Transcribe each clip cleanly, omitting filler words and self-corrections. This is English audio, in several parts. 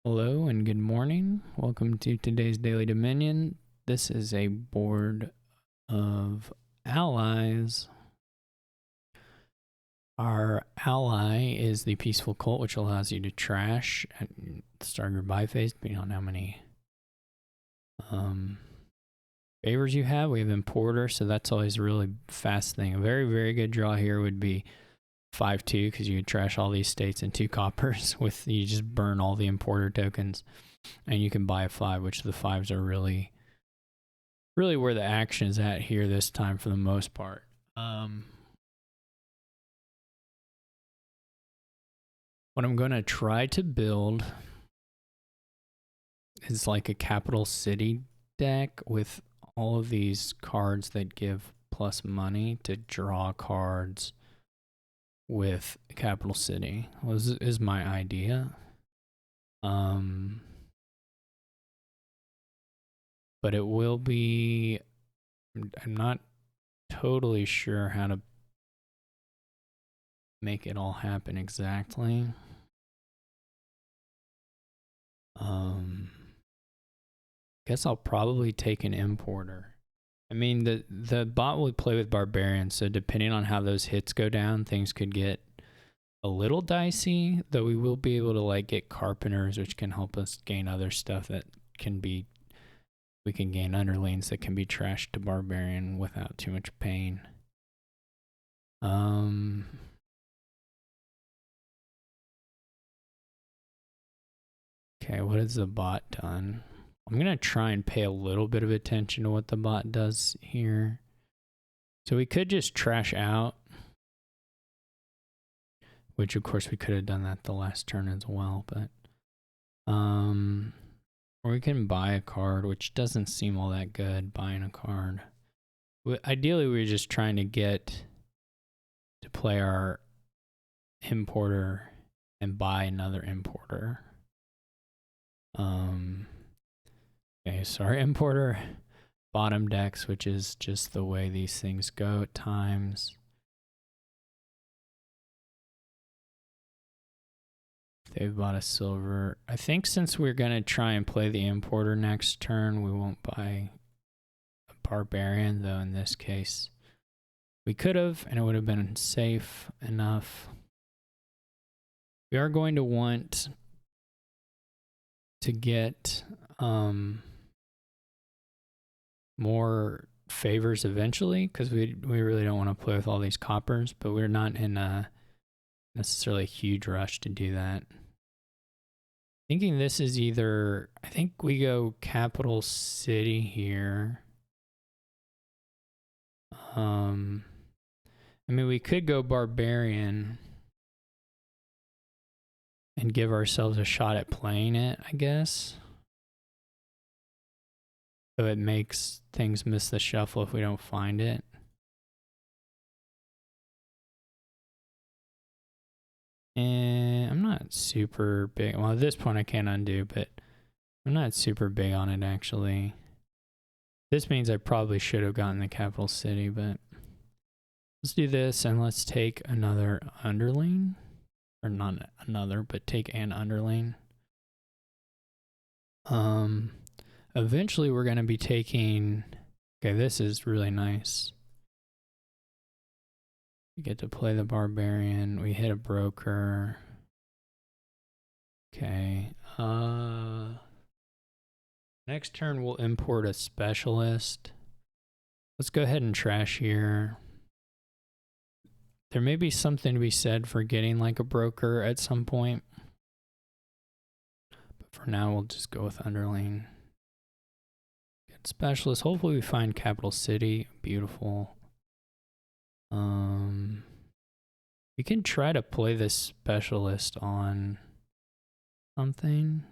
Hello and good morning. Welcome to today's Daily Dominion. This is a board of allies. Our ally is the Peaceful Cult, which allows you to trash at the start of your buy phase, depending on how many favors you have. We have Importer, so that's always a really fast thing. A very, very good draw here would be 5-2, because you could trash all these states in 2 coppers. You just burn all the Importer tokens. And you can buy a 5, which the 5s are really where the action is at here this time for the most part. What I'm going to try to build is like a capital city deck with all of these cards that give plus money to draw cards with capital city. This is my idea. But it will be, I'm not totally sure how to make it all happen exactly. Guess I'll probably take an importer. I mean, the bot will play with barbarians, so depending on how those hits go down, things could get a little dicey, though we will be able to like get carpenters, which can help us gain other stuff that can be, we can gain underlings that can be trashed to barbarian without too much pain. Okay, what has the bot done? I'm going to try and pay a little bit of attention to what the bot does here. So we could just trash out, which of course we could have done that the last turn as well, but or we can buy a card, which doesn't seem all that good, buying a card. Ideally, we're just trying to get to play our importer and buy another importer. Okay, sorry, importer. Bottom decks, which is just the way these things go at times. They've bought a silver. I think since we're going to try and play the importer next turn, we won't buy a barbarian, though in this case we could have, and it would have been safe enough. We are going to want to get more favors eventually, because we really don't want to play with all these coppers, but we're not in a necessarily a huge rush to do that. Thinking this is either, I think we go capital city here. I mean, we could go barbarian and give ourselves a shot at playing it, I guess. So it makes things miss the shuffle if we don't find it. And I'm not super big. Well, at this point I can't undo, but I'm not super big on it actually. This means I probably should have gotten the capital city, but let's do this and let's take another underling. Or not another, but take an underling. Eventually we're going to be taking, okay, this is really nice. We get to play the barbarian. We hit a broker. Okay. Next turn we'll import a specialist. Let's go ahead and trash here. There may be something to be said for getting like a broker at some point. But for now we'll just go with underling. Get specialist. Hopefully we find capital city. Beautiful. We can try to play this specialist on something.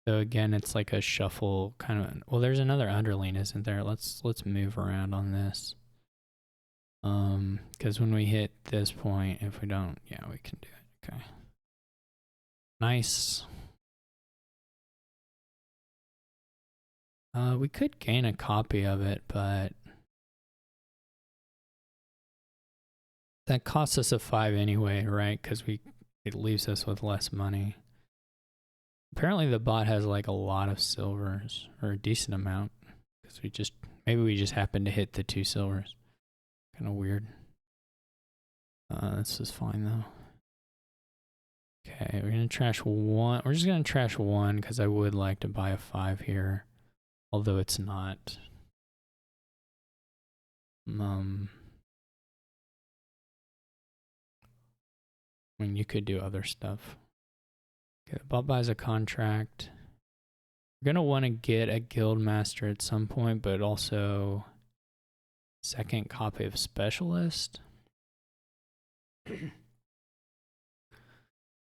So again, it's like a shuffle kind of. Well, there's another underling, isn't there? Let's move around on this. Because when we hit this point, if we don't, yeah, we can do it. Okay. Nice. We could gain a copy of it, but that costs us a 5 anyway, right? Because it leaves us with less money. Apparently the bot has like a lot of silvers, or a decent amount, because maybe we just happened to hit the 2 silvers. Kind of weird. This is fine though. Okay, we're gonna trash 1. We're just gonna trash 1 because I would like to buy a 5 here, although it's not. I mean, you could do other stuff. Okay, the bot buys a contract. We're gonna want to get a guild master at some point, but also second copy of specialist.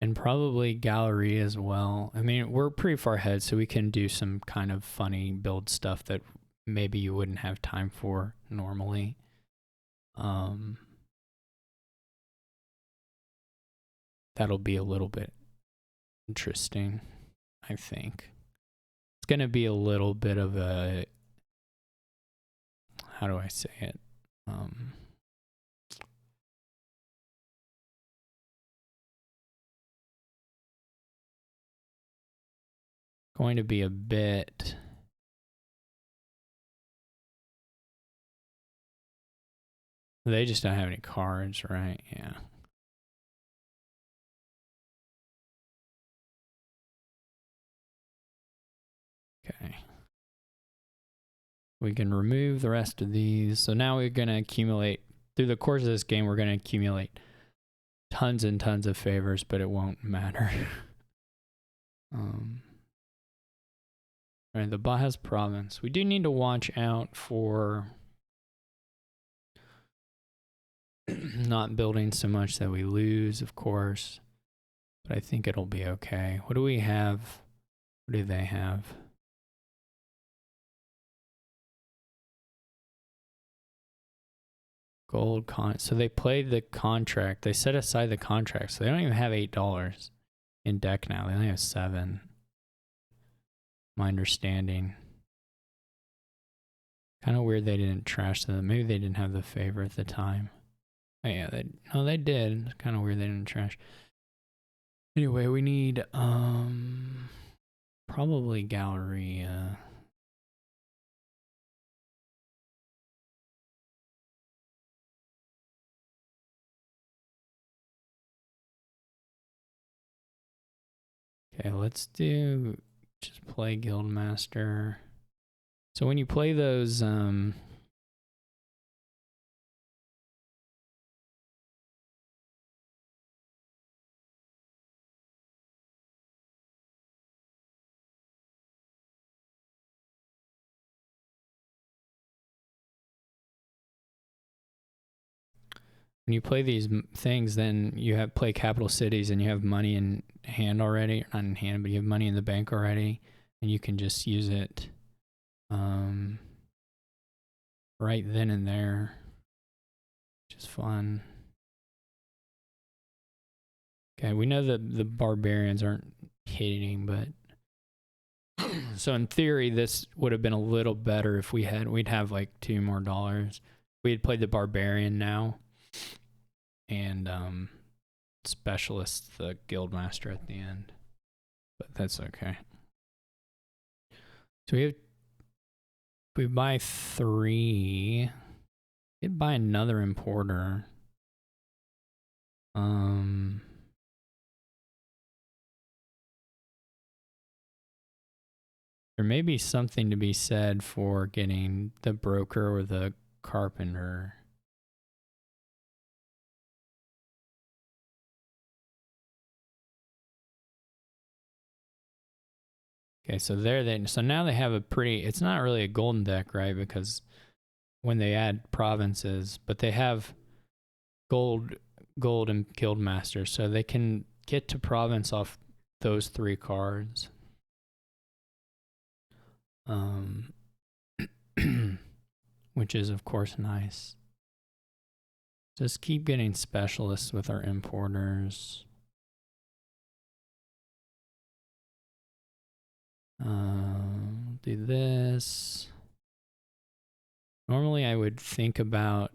And probably gallery as well. I mean, we're pretty far ahead, so we can do some kind of funny build stuff that maybe you wouldn't have time for normally. That'll be a little bit interesting, I think. It's going to be a little bit of a, how do I say it? Going to be a bit. They just don't have any cards, right? Yeah. Okay. We can remove the rest of these. So now we're going to accumulate, through the course of this game, we're going to accumulate tons and tons of favors, but it won't matter. Right, the bot has province. We do need to watch out for not building so much that we lose, of course. But I think it'll be okay. What do we have? What do they have? Gold so they played the contract. They set aside the contract, so they don't even have $8 in deck now. They only have 7. My understanding. Kind of weird they didn't trash them. Maybe they didn't have the favor at the time. Oh yeah, they did. It's kind of weird they didn't trash. Anyway, we need probably Galleria. Okay, let's just play Guildmaster. So when you play those when you play these things, then you play capital cities and you have money in hand already, not in hand, but you have money in the bank already, and you can just use it right then and there, which is fun. Okay, we know that the barbarians aren't hitting, but so in theory, this would have been a little better if we'd have like $2 more. We had played the barbarian now, and specialist, the guildmaster at the end, but that's okay. So we buy 3. We could buy another importer. There may be something to be said for getting the broker or the carpenter. Okay, so so now they have a pretty, it's not really a golden deck, right? Because when they add provinces, but they have gold and guildmaster, so they can get to province off those 3 cards. Which is of course nice. Just keep getting specialists with our importers. Do this. Normally I would think about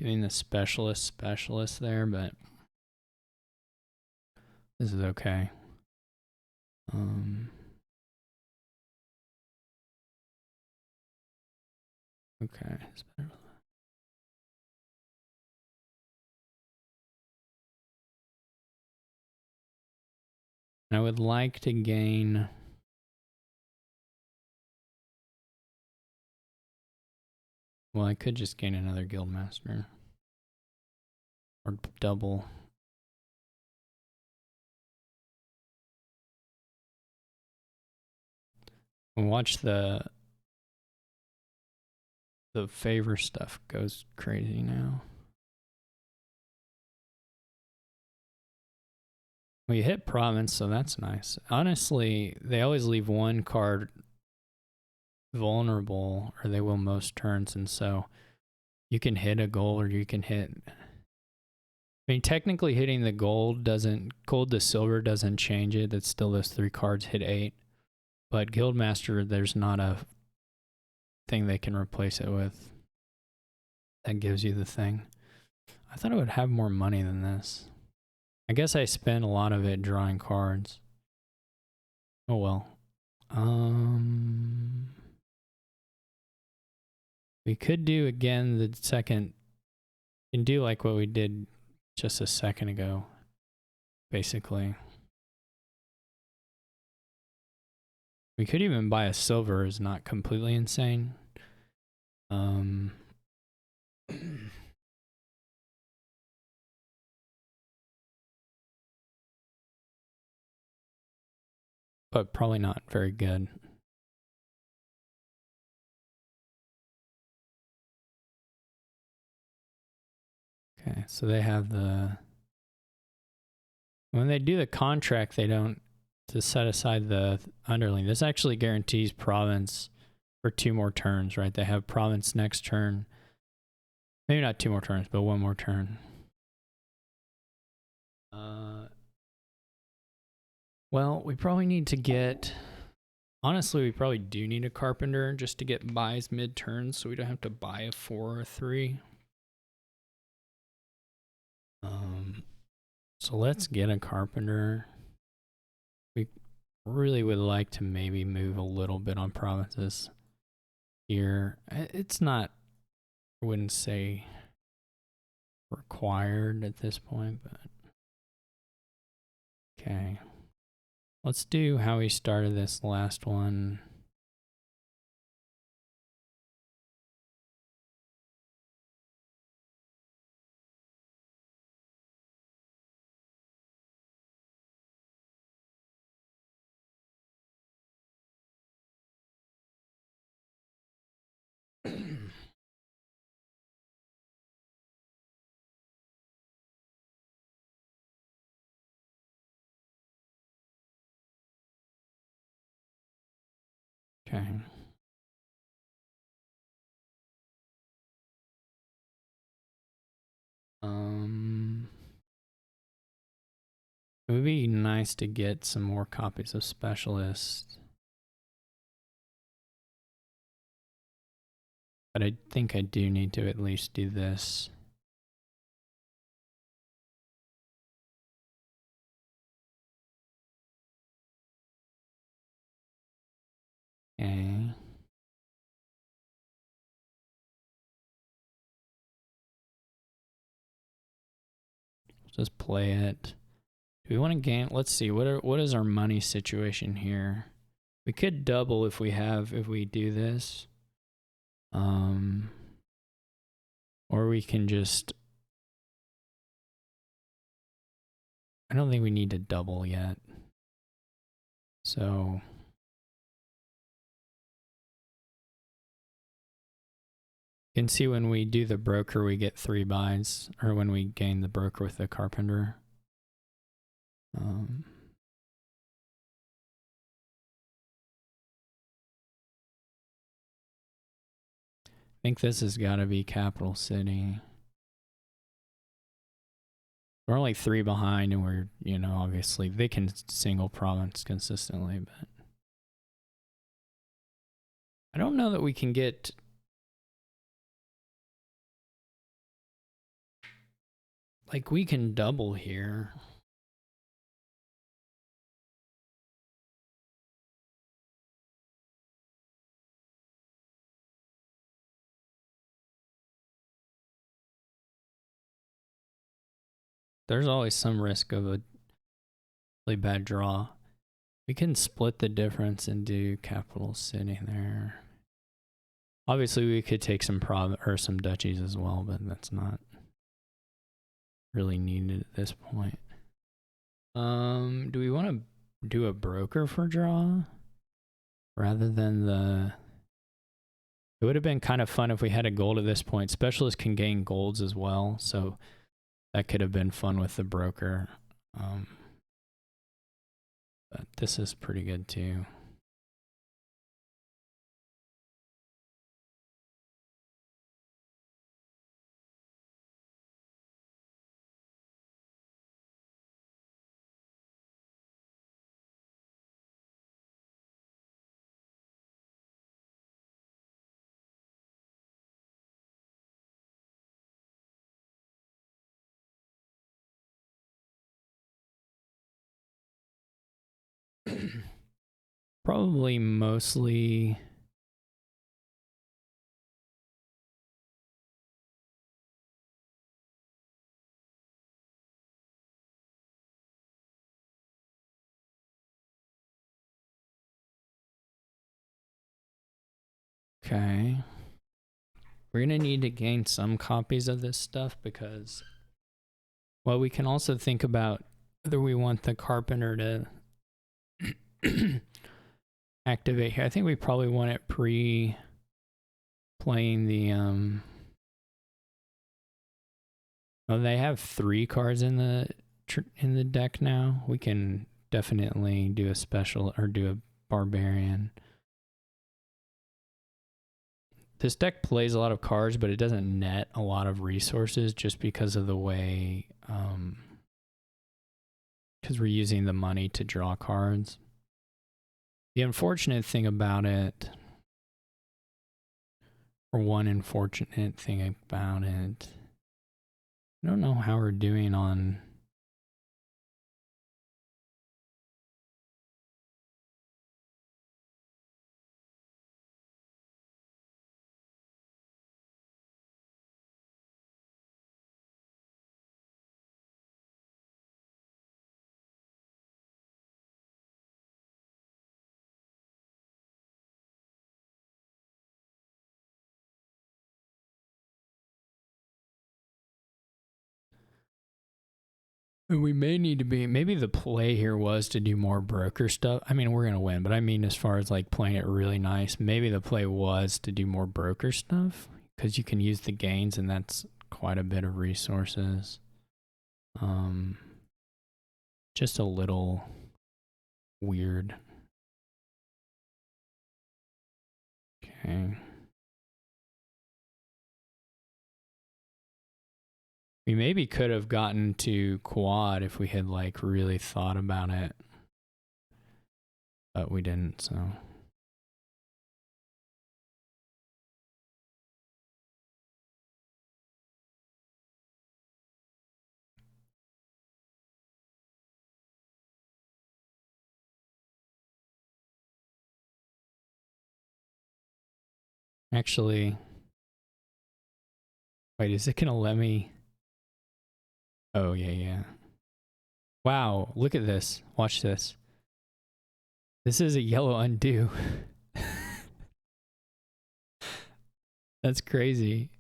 doing the specialist there, but this is okay. Okay. I would like to gain. Well, I could just gain another guildmaster. Or double. And watch the favor stuff goes crazy now. We hit province, so that's nice. Honestly, they always leave one card vulnerable, or they will most turns, and so you can hit a gold or you can hit. I mean, technically hitting the gold to silver doesn't change it. It's still those 3 cards hit 8. But Guildmaster, there's not a thing they can replace it with that gives you the thing. I thought it would have more money than this. I guess I spent a lot of it drawing cards. Oh well. We could do again the second. We can do like what we did just a second ago, basically. We could even buy a silver, is not completely insane. But probably not very good. Okay, so they have the... When they do the contract, they don't to set aside the underling. This actually guarantees province for 2 more turns, right? They have province next turn. Maybe not 2 more turns, but 1 more turn. Well, we probably need to get... Honestly, we probably do need a carpenter just to get buys mid-turn, so we don't have to buy a 4 or a 3. So let's get a carpenter. We really would like to maybe move a little bit on provinces here. It's not, I wouldn't say required at this point, but okay. Let's do how we started this last one. Okay. It would be nice to get some more copies of Specialist. But I think I do need to at least do this. Okay. Just play it. Do we want to gain? Let's see. What is our money situation here? We could double if we do this. Or we can just... I don't think we need to double yet. So... You can see when we do the broker, we get 3 buys, or when we gain the broker with the carpenter. I think this has got to be Capital City. We're only 3 behind, and we're, you know, obviously they can single province consistently, but I don't know that we can get... Like, we can double here. There's always some risk of a really bad draw. We can split the difference and do capital city there. Obviously, we could take some some duchies as well, but that's not really needed at this point. Do we want to do a broker for draw rather than the? It would have been kind of fun if we had a gold at this point. Specialists can gain golds as well, so that could have been fun with the broker. But this is pretty good too. Probably mostly. Okay. We're going to need to gain some copies of this stuff because, well, we can also think about whether we want the carpenter to activate here. I think we probably want it pre-playing the, oh, they have 3 cards in the deck now. We can definitely do a special or do a barbarian. This deck plays a lot of cards, but it doesn't net a lot of resources just because of the way, because we're using the money to draw cards. The unfortunate thing about it, or one unfortunate thing about it, I don't know how we're doing on. We may need to be, maybe the play here was to do more broker stuff. I mean, we're going to win, but I mean, as far as like playing it really nice, maybe the play was to do more broker stuff because you can use the gains and that's quite a bit of resources. Just a little weird. Okay. We maybe could have gotten to quad if we had like really thought about it, but we didn't, so. Actually, wait, is it gonna let me? Oh, yeah. Wow, look at this. Watch this. This is a yellow undo. That's crazy.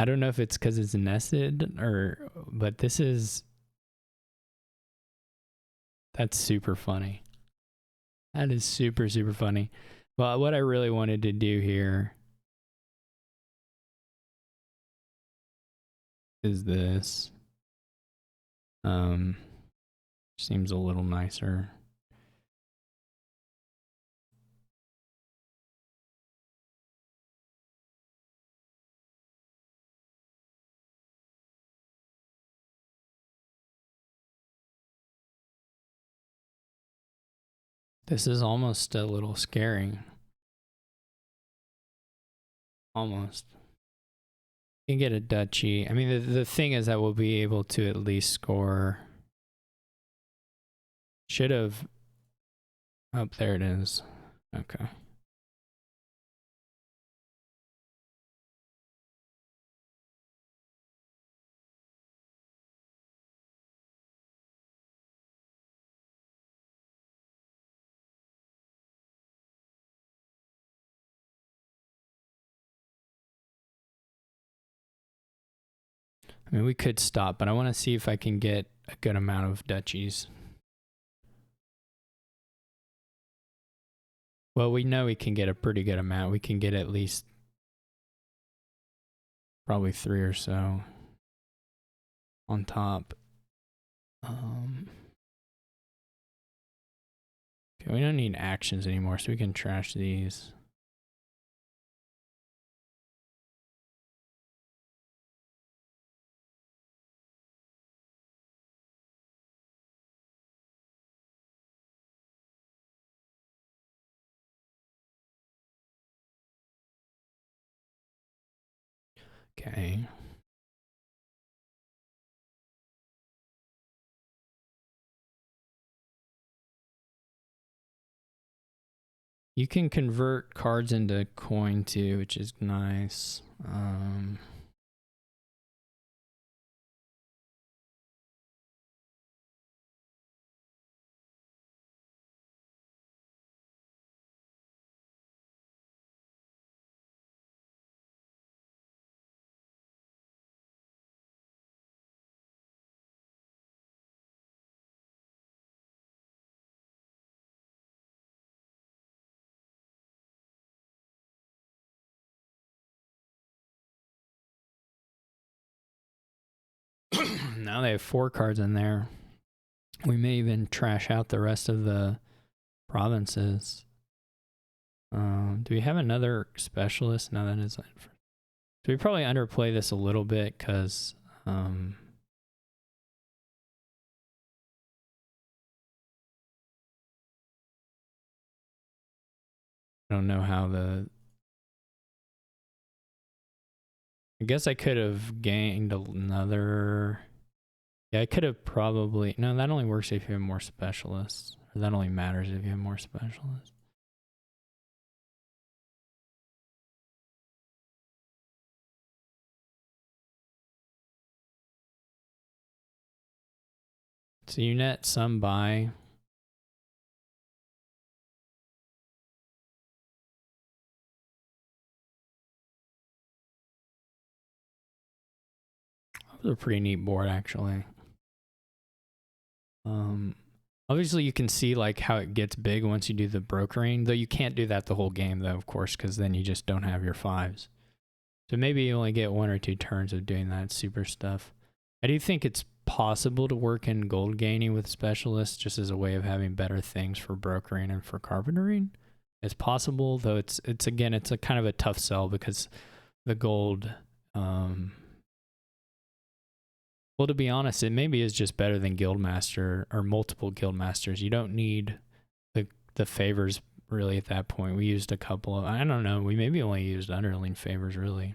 I don't know if it's because it's nested but that's super funny. That is super, super funny. Well, what I really wanted to do here is this. Seems a little nicer. This is almost a little scary. Almost. can get a duchy. I mean, the thing is that we'll be able to at least score. Should have. Oh, there it is. Okay. I mean, we could stop, but I want to see if I can get a good amount of duchies. Well, we know we can get a pretty good amount. We can get at least probably 3 or so on top. Okay, we don't need actions anymore, so we can trash these. Okay. You can convert cards into coin too, which is nice. Now they have 4 cards in there. We may even trash out the rest of the provinces. Do we have another specialist? No, that is. So we probably underplay this a little bit because I don't know how the. I guess I could have gained another. Yeah, I could have probably. No, that only works if you have more specialists. Or that only matters if you have more specialists. So you net some buy. That was a pretty neat board, actually. Obviously you can see like how it gets big once you do the brokering, though you can't do that the whole game though, of course, because then you just don't have your 5s. So maybe you only get 1 or 2 turns of doing that super stuff. I do think it's possible to work in gold gaining with specialists just as a way of having better things for brokering and for carpentering. It's possible, though it's again, it's a kind of a tough sell because the gold, well, to be honest, it maybe is just better than Guildmaster or multiple Guildmasters. You don't need the favors really at that point. We used a couple of, I don't know, we maybe only used underling favors really.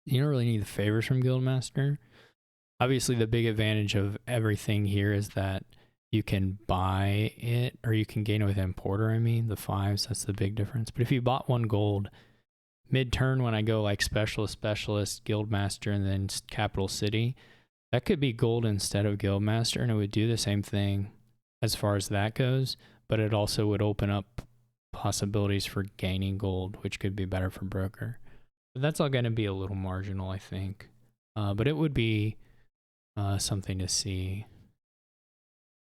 You don't really need the favors from Guildmaster. Obviously, the big advantage of everything here is that you can buy it or you can gain it with Importer. I mean, the 5s, that's the big difference. But if you bought 1 gold, mid-turn when I go like Specialist, Guildmaster, and then Capital City, that could be gold instead of Guildmaster, and it would do the same thing as far as that goes, but it also would open up possibilities for gaining gold, which could be better for broker. But that's all going to be a little marginal, I think. But it would be something to see.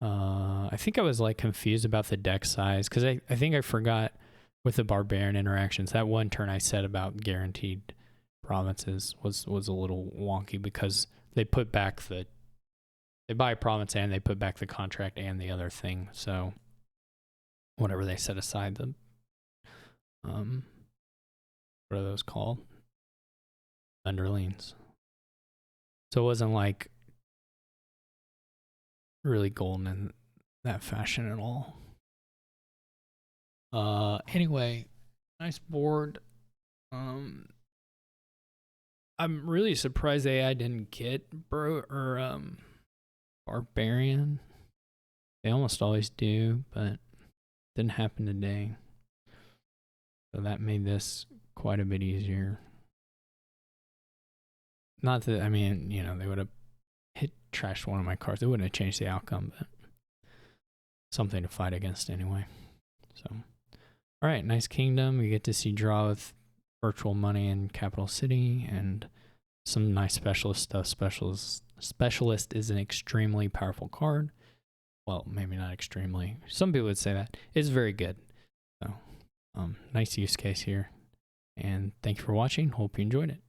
I think I was like confused about the deck size because I think I forgot with the Barbarian interactions. That one turn I said about guaranteed provinces was a little wonky because they put back they buy a province and they put back the contract and the other thing. So whatever they set aside, the what are those called? Underlings. So it wasn't like really golden in that fashion at all. Anyway, nice board. I'm really surprised AI didn't get Barbarian. They almost always do, but didn't happen today. So that made this quite a bit easier. Not that, I mean, they would have trashed one of my cards. It wouldn't have changed the outcome, but something to fight against anyway. So, all right, nice kingdom. We get to see draw with virtual money in Capital City and some nice specialist stuff. Specialist is an extremely powerful card. Well, maybe not extremely. Some people would say that. It's very good. So, nice use case here. And thank you for watching. Hope you enjoyed it.